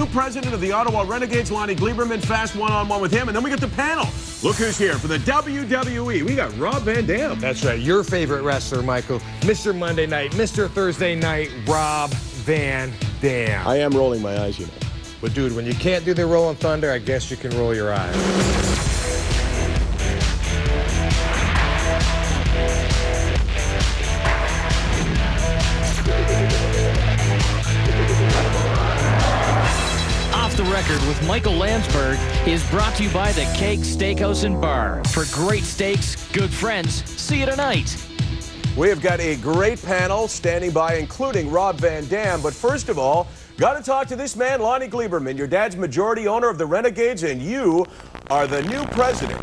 new president of the Ottawa Renegades, Lonnie Gleberman. Fast one-on-one with him, and then we get the panel. Look who's here for the WWE. We got Rob Van Dam. That's right, your favorite wrestler, Michael. Mr. Monday Night, Mr. Thursday Night, Rob Van Dam. I am rolling my eyes, you know. But dude, when you can't do the rolling thunder, I guess you can roll your eyes. The Record with Michael Landsberg is brought to you by the Cake Steakhouse and Bar. For great steaks, good friends, see you tonight. We have got a great panel standing by, including Rob Van Dam. But first of all, got to talk to this man, Lonnie Gleberman. Your dad's majority owner of the Renegades, and you are the new president.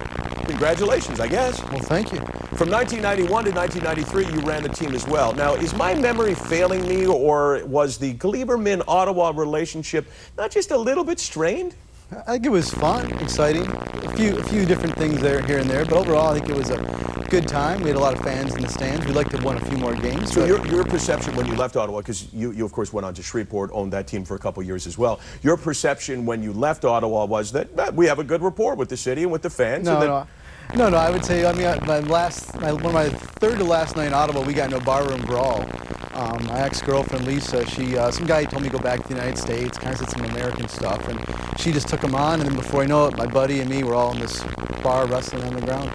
Congratulations, I guess. Well, thank you. From 1991 to 1993, you ran the team as well. Now, is my memory failing me, or was the Gleberman-Ottawa relationship not just a little bit strained? I think it was fun, exciting, a few different things there, here and there, but overall I think it was a good time. We had a lot of fans in the stands. We'd like to have won a few more games. So your perception when you left Ottawa, because you of course went on to Shreveport, owned that team for a couple years as well. Your perception when you left Ottawa was that we have a good rapport with the city and with the fans. No, I would say, my third to last night in Ottawa, we got in a barroom brawl. My ex-girlfriend, Lisa, some guy told me to go back to the United States, kind of said some American stuff, and she just took him on, and then before I know it, my buddy and me were all in this bar wrestling on the ground.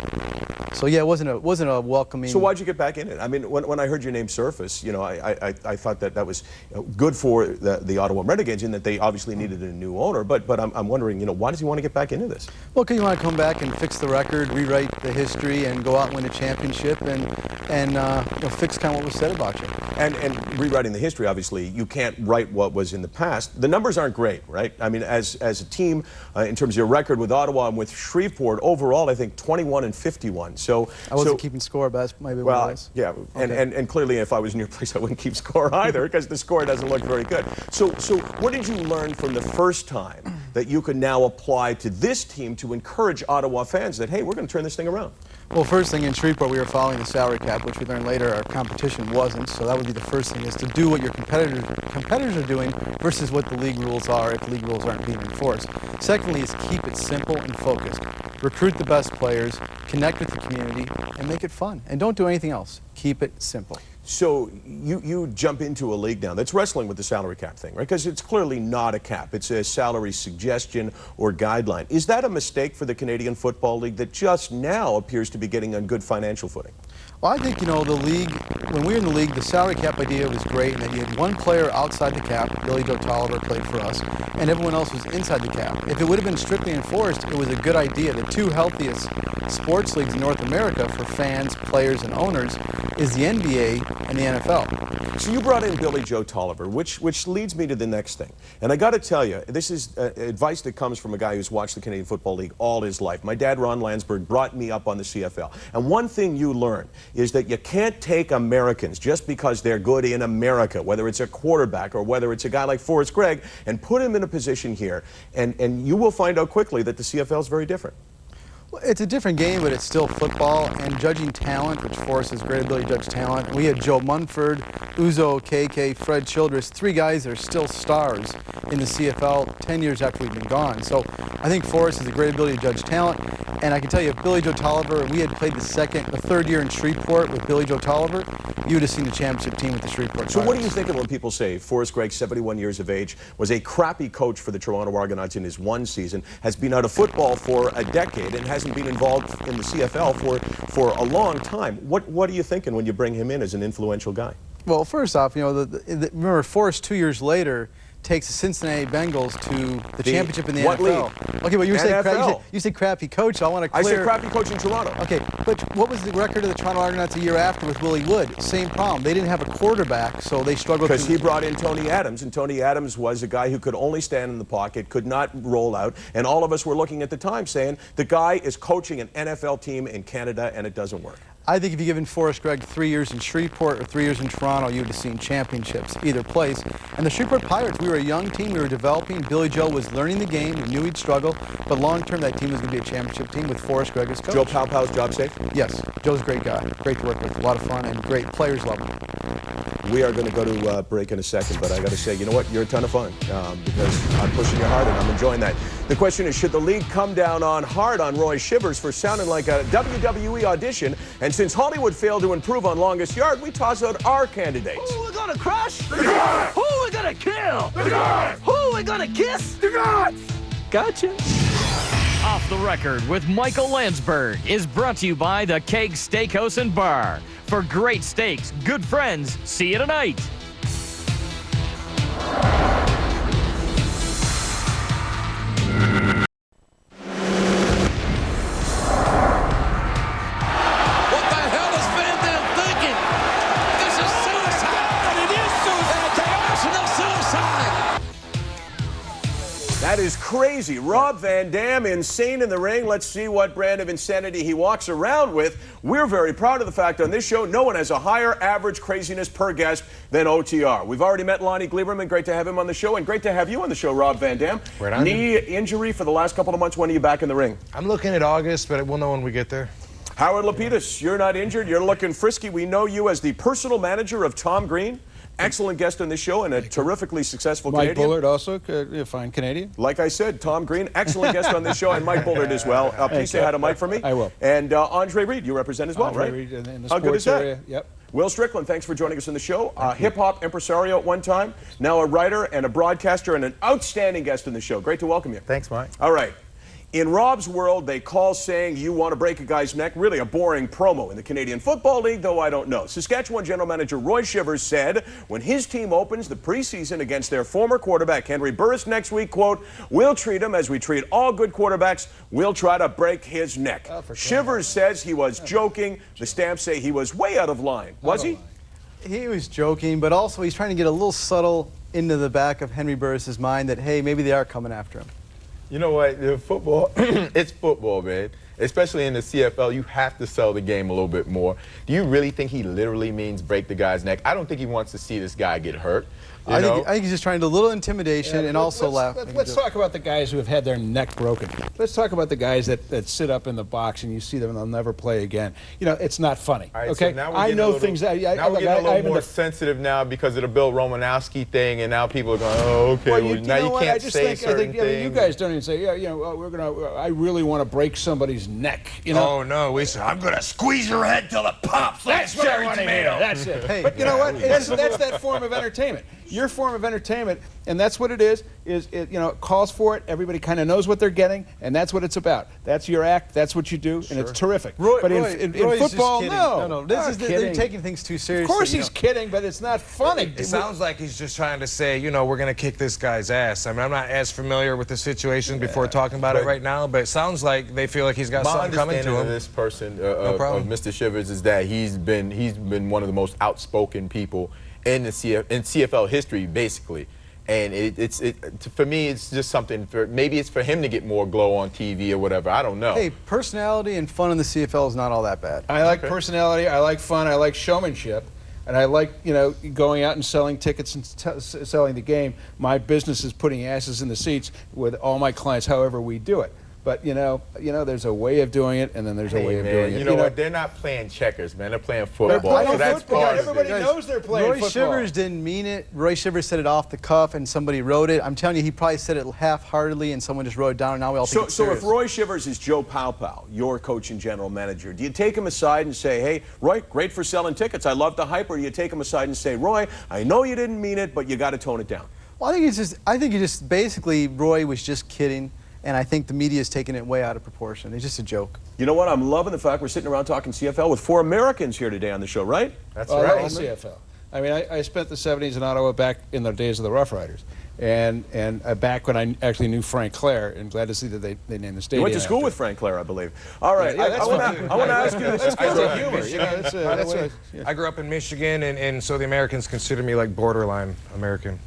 So yeah, it wasn't a welcoming. So why'd you get back in it? I mean, when I heard your name surface, you know, I thought that was good for the Ottawa Renegades in that they obviously needed a new owner. But I'm wondering, you know, why does he want to get back into this? Well, because you want to come back and fix the record, rewrite the history, and go out and win a championship, and you know, fix kind of what was said about you. And rewriting the history, obviously, you can't write what was in the past. The numbers aren't great, right? I mean, as a team, in terms of your record with Ottawa and with Shreveport, overall, I think 21-51. So I wasn't keeping score, but that's maybe what it was. Yeah, okay. and clearly, if I was in your place, I wouldn't keep score either, because the score doesn't look very good. So what did you learn from the first time that you could now apply to this team to encourage Ottawa fans that, hey, we're going to turn this thing around? Well, first thing in Shreveport, we were following the salary cap, which we learned later our competition wasn't. So that would be the first thing, is to do what your competitors are doing versus what the league rules are if the league rules aren't being enforced. Secondly is keep it simple and focused. Recruit the best players, connect with the community, and make it fun. And don't do anything else. Keep it simple. So you jump into a league now that's wrestling with the salary cap thing, right? Because it's clearly not a cap. It's a salary suggestion or guideline. Is that a mistake for the Canadian Football League that just now appears to be getting on good financial footing? Well, I think, you know, the league, when we were in the league, the salary cap idea was great, and that you had one player outside the cap, Billy Joe Tolliver played for us, and everyone else was inside the cap. If it would have been strictly enforced, it was a good idea. The two healthiest sports leagues in North America for fans, players, and owners is the NBA and the NFL. So you brought in Billy Joe Tolliver, which leads me to the next thing. And I got to tell you, this is advice that comes from a guy who's watched the Canadian Football League all his life. My dad, Ron Landsberg, brought me up on the CFL. And one thing you learn is that you can't take Americans just because they're good in America, whether it's a quarterback or whether it's a guy like Forrest Gregg, and put him in a position here. And you will find out quickly that the CFL is very different. Well, it's a different game, but it's still football, and judging talent, which Forrest has great ability to judge talent. We had Joe Munford, Uzo, KK, Fred Childress, three guys that are still stars in the CFL 10 years after we've been gone. So I think Forrest has a great ability to judge talent, and I can tell you, if Billy Joe Tolliver, we had played the third year in Shreveport with Billy Joe Tolliver, you would have seen the championship team with the Shreveport. So what do you think of when people say Forrest Gregg, 71 years of age, was a crappy coach for the Toronto Argonauts in his one season, has been out of football for a decade, and hasn't been involved in the CFL for a long time? What are you thinking when you bring him in as an influential guy? Well, first off, you know, remember Forrest 2 years later takes the Cincinnati Bengals to the championship in the what NFL. League? Okay, but NFL. you said crappy coach. So I want to clear. I said crappy coach in Toronto. Okay, but what was the record of the Toronto Argonauts a year after with Willie Wood? Same problem. They didn't have a quarterback, so they struggled. Because he brought in Tony Adams, and Tony Adams was a guy who could only stand in the pocket, could not roll out, and all of us were looking at the time saying, the guy is coaching an NFL team in Canada, and it doesn't work. I think if you given Forrest Gregg 3 years in Shreveport or 3 years in Toronto, you would have seen championships either place. And the Shreveport Pirates, we were a young team, we were developing. Billy Joe was learning the game, we knew he'd struggle, but long term that team was going to be a championship team with Forrest Gregg as coach. Joe Pow's job safe? Yes, Joe's a great guy, great to work with, a lot of fun, and great players love him. We are going to go to break in a second, but I got to say, you know what? You're a ton of fun because I'm pushing you hard and I'm enjoying that. The question is, should the league come down hard on Roy Shivers for sounding like a WWE audition? And since Hollywood failed to improve on Longest Yard, we toss out our candidates. Who we gonna crush? The gods! Who we gonna kill? The gods! Who we gonna kiss? The gods! Gotcha. Off the Record with Michael Landsberg is brought to you by the Keg Steakhouse and Bar. For great steaks, good friends, see you tonight. What the hell is Van Dam thinking? This is suicide. It is suicide. The arsenal suicide. That is crazy. Rob Van Dam, insane in the ring. Let's see what brand of insanity he walks around with. We're very proud of the fact on this show, no one has a higher average craziness per guest than OTR. We've already met Lonnie Gleberman. Great to have him on the show, and great to have you on the show, Rob Van Dam. Right on. Knee injury for the last couple of months. When are you back in the ring? I'm looking at August, but we'll know when we get there. Howard Lapidus, you're not injured. You're looking frisky. We know you as the personal manager of Tom Green. Excellent guest on this show and a terrifically successful Mike Canadian. Bullard also, a fine Canadian. Like I said, Tom Green, excellent guest on this show, and Mike Bullard as well. Please say hi to Mike for me. I will. And Andre Reed, you represent as well, Andre right? Reed in the How good is sports that? area. Yep. Will Strickland, thanks for joining us on the show. Hip-hop impresario at one time, now a writer and a broadcaster and an outstanding guest on the show. Great to welcome you. Thanks, Mike. All right. In Rob's world, they call saying you want to break a guy's neck really a boring promo. In the Canadian Football League, though, I don't know. Saskatchewan General Manager Roy Shivers said when his team opens the preseason against their former quarterback, Henry Burris, next week, quote, we'll treat him as we treat all good quarterbacks. We'll try to break his neck. Shivers says he was joking. The Stamps say he was way out of line. Was he? He was joking, but also he's trying to get a little subtle into the back of Henry Burris's mind that, hey, maybe they are coming after him. You know what? The football, it's football, man. Especially in the CFL, you have to sell the game a little bit more. Do you really think he literally means break the guy's neck? I don't think he wants to see this guy get hurt. I think he's just trying to do a little intimidation and also laugh. Let's talk about the guys who have had their neck broken. Let's talk about the guys that sit up in the box and you see them and they'll never play again. You know, it's not funny. All right, okay, so now I know things. now we're getting a little more sensitive now because of the Bill Romanowski thing, and now people are going, oh, okay, well, now you what? can't say certain things. You guys don't even say, yeah, you know, we're gonna. I really want to break somebody's neck. You know. Oh, no, we said, I'm going to squeeze your head till it pops like That's what I cherry want to tomato. hear. That's it. Hey, but you know what? That's that form of entertainment. Your form of entertainment, and that's what it is it, you know, it calls for it. Everybody kind of knows what they're getting, and that's what it's about. That's your act. That's what you do, and it's terrific. Roy's in just football, kidding. no. They're taking things too seriously. Of course he's kidding, but it's not funny. It sounds like he's just trying to say, you know, we're going to kick this guy's ass. I mean, I'm not as familiar with the situation before talking about it right now, but it sounds like they feel like he's got something coming to him. My understanding of this person, of Mr. Shivers, is that he's been one of the most outspoken people in CFL history, basically. And for me, it's just something maybe it's for him to get more glow on TV or whatever. I don't know. Hey, personality and fun in the CFL is not all that bad. I like personality. I like fun. I like showmanship. And I like, you know, going out and selling tickets and selling the game. My business is putting asses in the seats with all my clients, however we do it. But you know, there's a way of doing it, and then there's a way of doing it. You know what? They're not playing checkers, man. They're playing football. They're playing so that's football. part of Everybody it. knows they're playing Roy football. Shivers didn't mean it. Roy Shivers said it off the cuff, and somebody wrote it. I'm telling you, he probably said it half-heartedly, and someone just wrote it down, and now we all think it's So serious. if Roy Shivers is Joe Powpow, your coach and general manager, do you take him aside and say, hey, Roy, great for selling tickets. I love the hype. Or do you take him aside and say, Roy, I know you didn't mean it, but you got to tone it down? Well, I think he just basically, Roy was just kidding. And I think the media is taking it way out of proportion. It's just a joke. You know what? I'm loving the fact we're sitting around talking CFL with 4 Americans here today on the show, right? That's Well, right. that's CFL. I mean, I spent the 70s in Ottawa back in the days of the Rough Riders. And back when I actually knew Frank Clair, and glad to see that they named the stadium. You went to school after with Frank Clair, I believe. All right, Yeah, that's I want to ask you this. That's I grew good up in humor. You know, Michigan. I grew up in Michigan, and so the Americans consider me like borderline American.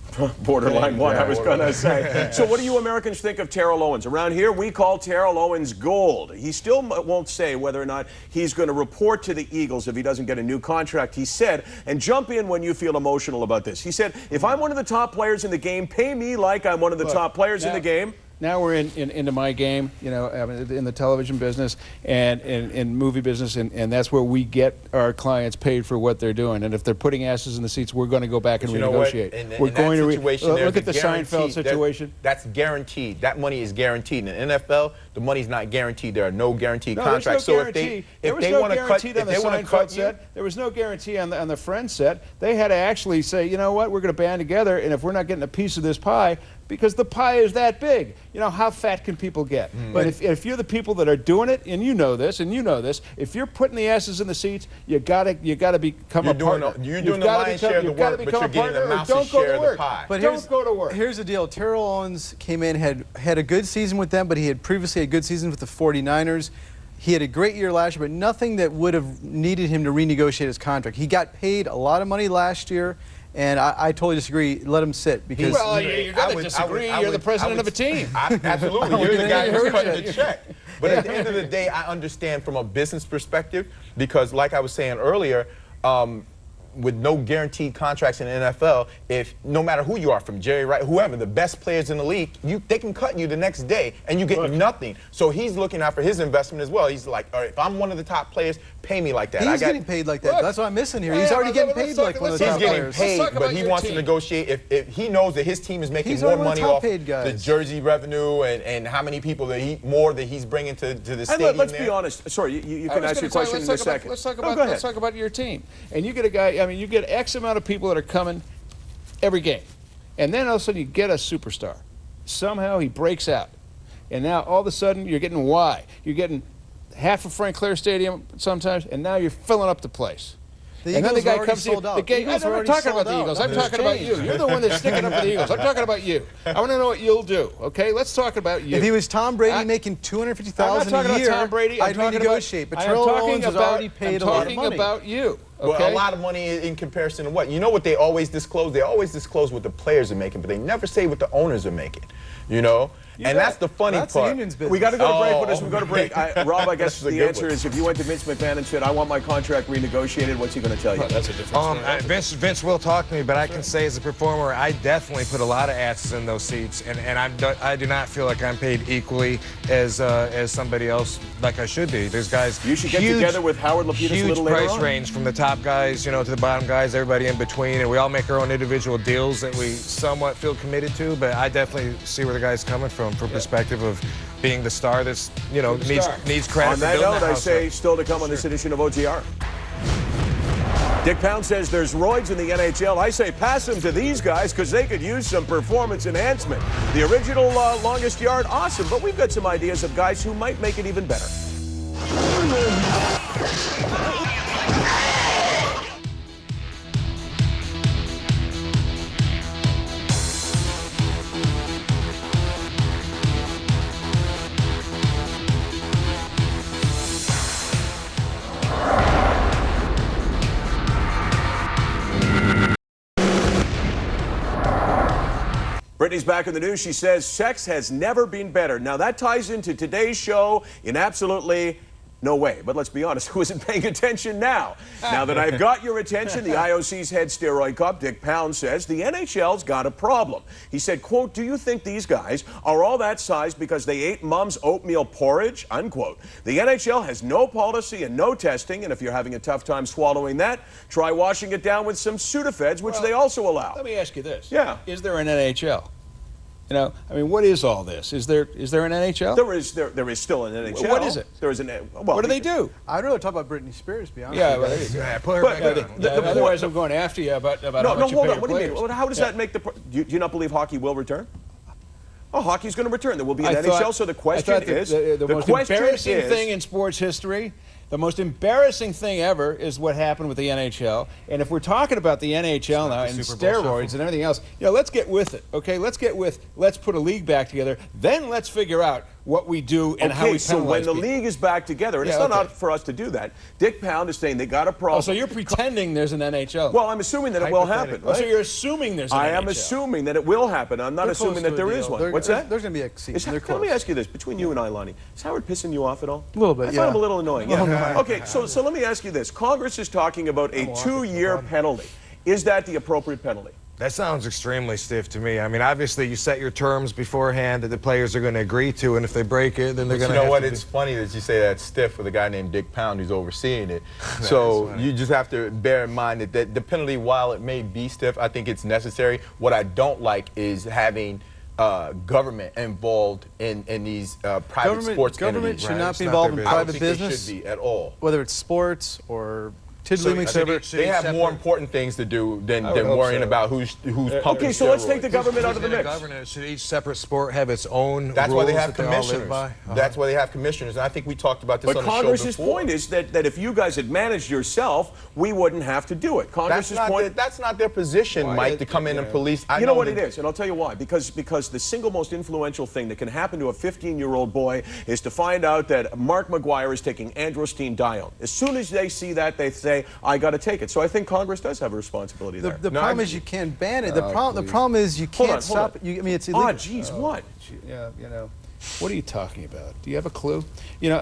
Borderline one, I was going to say. So what do you Americans think of Terrell Owens? Around here, we call Terrell Owens gold. He still won't say whether or not he's going to report to the Eagles if he doesn't get a new contract. He said, and jump in when you feel emotional about this. He said, if I'm one of the top players in the game, pay me like I'm one of the top players in the game. Now we're into my game, you know, I mean, in the television business and in movie business, and that's where we get our clients paid for what they're doing. And if they're putting asses in the seats, we're going to go back and renegotiate. We're going to look at the Seinfeld situation. That's guaranteed. That money is guaranteed. In the NFL, the money's not guaranteed. There are no guaranteed contracts. No guarantee. So if they want to cut, on the Seinfeld set, there was no guarantee on the Friends set. They had to actually say, you know what, we're going to band together, and if we're not getting a piece of this pie, because the pie is that big. You know, how fat can people get? But if you're the people that are doing it, and you know this, if you're putting the asses in the seats, you gotta become a partner. You're doing the lion's share of the work, but you're getting the mouse's share of the pie. But don't go to work. Here's the deal. Terrell Owens came in, had a good season with them, but he had previously had good seasons with the 49ers. He had a great year last year, but nothing that would have needed him to renegotiate his contract. He got paid a lot of money last year, and I totally disagree. Let him sit because. Well, you're going to disagree. You're the president of a team. Absolutely, you're the guy who's cutting the check. But at the end of the day, I understand from a business perspective because, like I was saying earlier. With no guaranteed contracts in the NFL, if no matter who you are, from Jerry Rice, whoever, the best players in the league, they can cut you the next day and you get nothing. So he's looking out for his investment as well. He's like, all right, if I'm one of the top players, pay me like that. He's getting paid like that. That's what I'm missing here. He's already getting paid like one of the top players. He's getting paid, but he wants to negotiate. If he knows that his team is making more money off the jersey revenue and how many people that he's bringing to the stadium. And let's be honest. Sorry, you can ask your question in a second. Let's talk about your team. And you get a guy. I mean, you get X amount of people that are coming every game, and then all of a sudden you get a superstar. Somehow he breaks out, and now all of a sudden you're getting Y. You're getting half of Frank Clair Stadium sometimes, and now you're filling up the place. And then the guy comes in. I'm not talking about the Eagles. I'm talking about you. You're the one that's sticking up for the Eagles. I'm talking about you. I want to know what you'll do. Okay, let's talk about you. If he was Tom Brady making $250,000 a year, Tom Brady. I'd renegotiate. But Terrell Owens has already paid a lot of money. I'm talking about you. Okay. Well, a lot of money in comparison to what? You know what they always disclose? They always disclose what the players are making, but they never say what the owners are making. You know? And that's the funny part. The union's business. We got to go to break, but as we go to break, Rob, I guess the answer is if you went to Vince McMahon and said, I want my contract renegotiated, what's he going to tell you? That's a different story. Vince will talk to me, but I can say as a performer, I definitely put a lot of asses in those seats, and I do not feel like I'm paid equally as somebody else like I should be. There's guys. You should get together with Howard Lapidus a little later on. Huge price range from the top guys, to the bottom guys, everybody in between, and we all make our own individual deals that we somewhat feel committed to. But I definitely see where the guy's coming from perspective of being the star that's needs credit. On that note, I say still to come on this edition of OTR. Dick Pound says there's roids in the NHL. I say pass them to these guys because they could use some performance enhancement. The original longest yard, awesome, but we've got some ideas of guys who might make it even better. Brittany's back in the news. She says sex has never been better. Now, that ties into today's show in absolutely no way. But let's be honest, who isn't paying attention now? Now that I've got your attention, the IOC's head steroid cop, Dick Pound, says the NHL's got a problem. He said, quote, do you think these guys are all that size because they ate mom's oatmeal porridge? Unquote. The NHL has no policy and no testing, and if you're having a tough time swallowing that, try washing it down with some Sudafeds, which they also allow. Let me ask you this. Yeah. Is there an NHL? What is all this? Is there an NHL? There is still an NHL. What is it? There is an. Well, what do they do? I'd rather talk about Britney Spears, to be honest. Yeah, well, put her back down. Otherwise, I'm going after you about no, how much hold you on. pay What do you players. mean? How does that make the? Do you not believe hockey will return? Oh, hockey's going to return. There will be an NHL. So the question is, the most embarrassing thing in sports history. The most embarrassing thing ever is what happened with the NHL. And if we're talking about the NHL now and steroids and everything else, let's get with it, okay? Let's put a league back together. Then let's figure out what we do and how we penalize so when the people. league is back together, and it's not up for us to do that, Dick Pound is saying they got a problem. Oh, so you're pretending there's an NHL. Well, I'm assuming that it will happen. Right? So you're assuming there's an NHL. I am assuming that it will happen. I'm not assuming that there is one. What's that? There's going to be a season. Let me ask you this. Between you and I, Lonnie, is Howard pissing you off at all? A little bit, I find him a little annoying. Yeah. Okay, so let me ask you this. Congress is talking about a 2-year penalty. Is that the appropriate penalty? That sounds extremely stiff to me. I mean, obviously, you set your terms beforehand that the players are going to agree to, and if they break it, then they're going to. You know what? It's funny that you say that stiff with a guy named Dick Pound who's overseeing it. So you just have to bear in mind that the penalty, while it may be stiff, I think it's necessary. What I don't like is having government involved in these private sports Government entities. should not be involved in private business. I don't think they should be at all. Whether it's sports or tiddlywinks, they have more important things to do than worrying about who's pumping. Okay, so let's take the government out of the mix. Should each separate sport have its own That's rules why they have that all live commissioners. by? That's why they have commissioners, and I think we talked about this on the show before. But Congress's point is that if you guys had managed yourself, we wouldn't have to do it. Congress's point. That's not their position, Mike, to come in and police. You know what it is, and I'll tell you why. Because the single most influential thing that can happen to a 15-year-old boy is to find out that Mark McGuire is taking androstenedione. As soon as they see that, they say, I got to take it. So I think Congress does have a responsibility there. The problem is you can't ban it. The problem is you can't stop it. I mean, it's illegal. Oh, geez, what? Yeah, you know, what are you talking about? Do you have a clue? You know,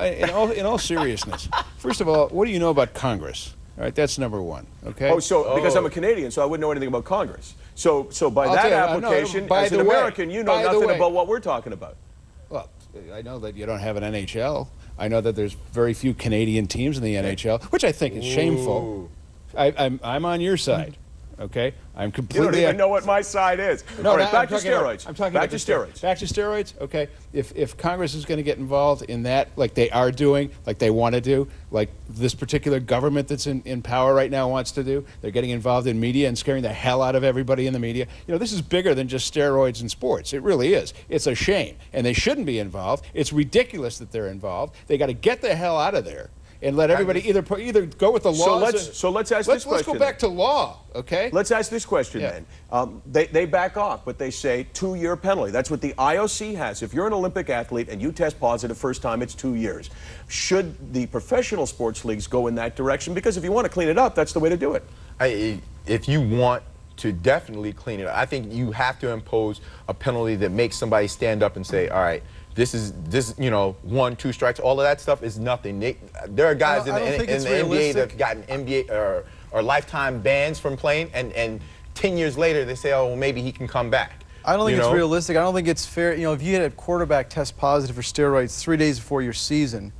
in all seriousness, first of all, what do you know about Congress? All right, that's number one. Okay. Because I'm a Canadian, so I wouldn't know anything about Congress. So by that application, as an American, you know nothing about what we're talking about. Well, I know that you don't have an NHL. I know that there's very few Canadian teams in the NHL, which I think is shameful. I'm on your side, okay? I'm completely. You don't even know what my side is. No, all right, back to steroids. I'm talking back to steroids. Back to steroids, okay? If Congress is going to get involved in that, like they are doing, like they want to do, like this particular government that's in power right now wants to do, they're getting involved in media and scaring the hell out of everybody in the media. You know, this is bigger than just steroids in sports. It really is. It's a shame, and they shouldn't be involved. It's ridiculous that they're involved. They got to get the hell out of there. And let everybody either go with the laws. So let's ask this question. Let's go back to law, okay? Let's ask this question then. They back off, but they say 2-year penalty. That's what the IOC has. If you're an Olympic athlete and you test positive first time, it's 2 years. Should the professional sports leagues go in that direction? Because if you want to clean it up, that's the way to do it. If you want to definitely clean it up, I think you have to impose a penalty that makes somebody stand up and say, all right, this, you know, 1, 2 strikes, all of that stuff is nothing. There are guys in the NBA that have gotten NBA or lifetime bans from playing, and 10 years later they say, oh, well, maybe he can come back. I don't think it's realistic. I don't think it's fair. You know, if you had a quarterback test positive for steroids 3 days before your season's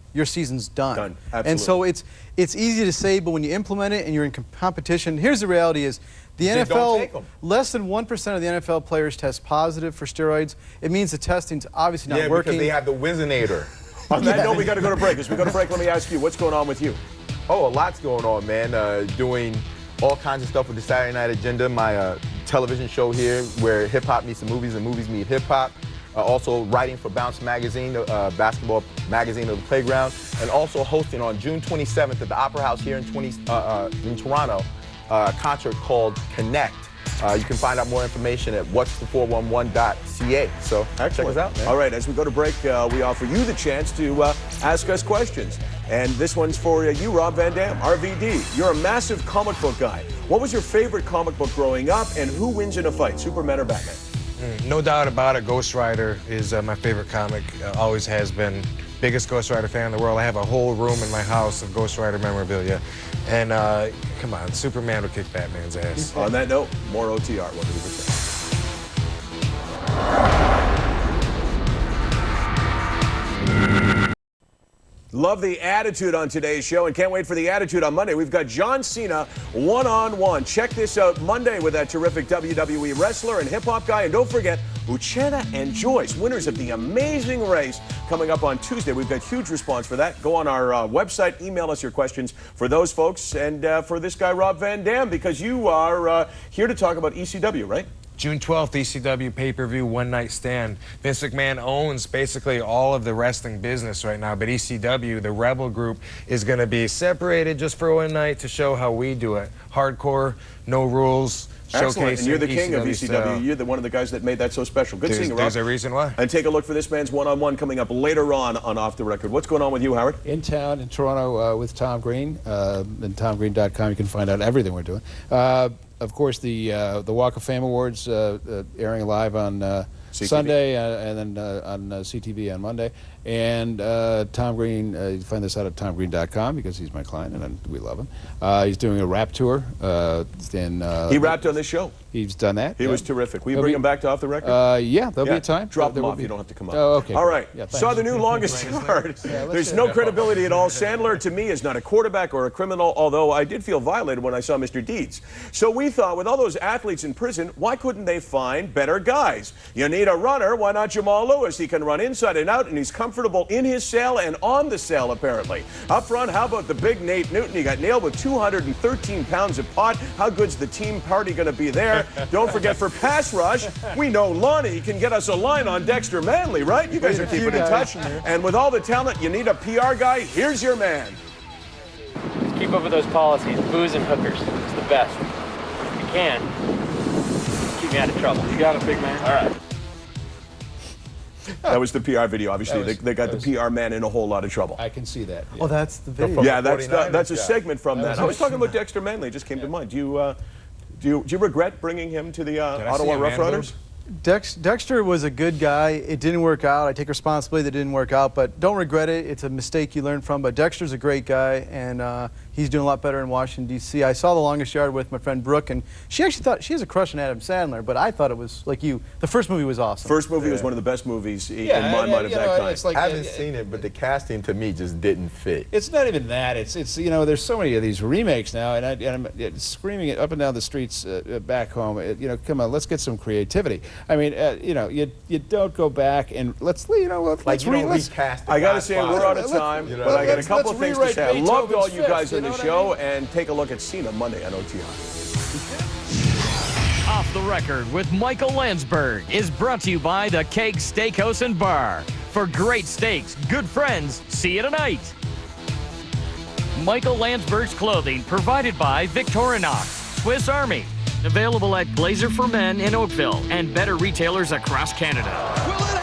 done. Done. Absolutely. And so it's easy to say, but when you implement it and you're in competition, here's the reality is, the NFL, less than 1% of the NFL players test positive for steroids. It means the testing's obviously not working. Because they have the Whizzinator. On that note, we got to go to break. As we go to break, let me ask you, what's going on with you? Oh, a lot's going on, man. Doing all kinds of stuff with the Saturday Night Agenda, my television show here where hip-hop meets the movies and movies meet hip-hop. Also writing for Bounce Magazine, basketball magazine of the playground, and also hosting on June 27th at the Opera House here in Toronto, a concert called Connect. You can find out more information at what'sthe411.ca. So check us out, man. All right, as we go to break, we offer you the chance to ask us questions. And this one's for you, Rob Van Dam, RVD. You're a massive comic book guy. What was your favorite comic book growing up, and who wins in a fight, Superman or Batman? No doubt about it, Ghost Rider is my favorite comic, always has been. Biggest Ghost Rider fan in the world. I have a whole room in my house of Ghost Rider memorabilia. And come on, Superman would kick Batman's ass. On that note, more OTR. What do we say? Love the attitude on today's show, and can't wait for the attitude on Monday. We've got John Cena one-on-one. Check this out Monday with that terrific WWE wrestler and hip-hop guy. And don't forget, Uchenna and Joyce, winners of the amazing race, coming up on Tuesday. We've got huge response for that. Go on our website, email us your questions for those folks, and for this guy, Rob Van Dam, because you are here to talk about ECW, right? June 12th, ECW pay-per-view One Night Stand. Vince McMahon owns basically all of the wrestling business right now, but ECW, the Rebel group, is going to be separated just for one night to show how we do it. Hardcore, no rules, excellent. And you're the king of ECW. So You're one of the guys that made that so special. Good seeing you, Rob. There's a reason why. And take a look for this man's one-on-one coming up later on Off the Record. What's going on with you, Howard? In town in Toronto with Tom Green. And TomGreen.com, you can find out everything we're doing. Of course, the Walk of Fame Awards airing live on Sunday and then on CTV on Monday. And Tom Green, you find this out at TomGreen.com because he's my client and we love him. He's doing a rap tour. He rapped on this show. he's done that. He was terrific. Will you He'll bring be- him back to Off the Record? Yeah, there'll be a time. Drop There him will off. be. You don't have to come up. Oh, okay. All right. Yeah, thanks. Saw the new longest yard. There's no credibility at all. Sandler, to me, is not a quarterback or a criminal, although I did feel violated when I saw Mr. Deeds. So we thought, with all those athletes in prison, why couldn't they find better guys? You need a runner. Why not Jamal Lewis? He can run inside and out, and he's comfortable in his cell and on the cell, apparently. Up front, how about the big Nate Newton? He got nailed with 213 pounds of pot. How good's the team party going to be there? Don't forget, for pass rush, we know Lonnie can get us a line on Dexter Manley, right? You guys are keeping in touch. And with all the talent, you need a PR guy. Here's your man. Just keep up with those policies. Booze and hookers. It's the best. If you can, keep me out of trouble. You got it, big man. All right. That was the PR video. Obviously, they got the PR man in a whole lot of trouble. I can see that. Oh, that's the video. From Yeah, the that's 49ers a guy. segment from that. I was talking about Dexter Manley. It just came to mind. Do you regret bringing him to the Ottawa Roughriders? Dexter was a good guy. It didn't work out. I take responsibility that it didn't work out, but don't regret it. It's a mistake you learn from. But Dexter's a great guy, and he's doing a lot better in Washington, D.C. I saw The Longest Yard with my friend Brooke, and she actually thought she has a crush on Adam Sandler, but I thought it was like you. The first movie was awesome. First movie was one of the best movies in my mind of that kind. It's like, I haven't seen it, but the casting to me just didn't fit. It's not even that. It's you know, there's so many of these remakes now, and I'm screaming it up and down the streets back home. You know, come on, let's get some creativity. I mean, you know, you don't go back and let's recast. I got to say, we're out of time, but I got a couple things to say. I loved all you guys on the show, and take a look at Cena Monday on OTI. Off the Record with Michael Landsberg is brought to you by the Keg Steakhouse and Bar. For great steaks, good friends, see you tonight. Michael Landsberg's clothing provided by Victorinox, Swiss Army. Available at Glazer for Men in Oakville and better retailers across Canada. Will it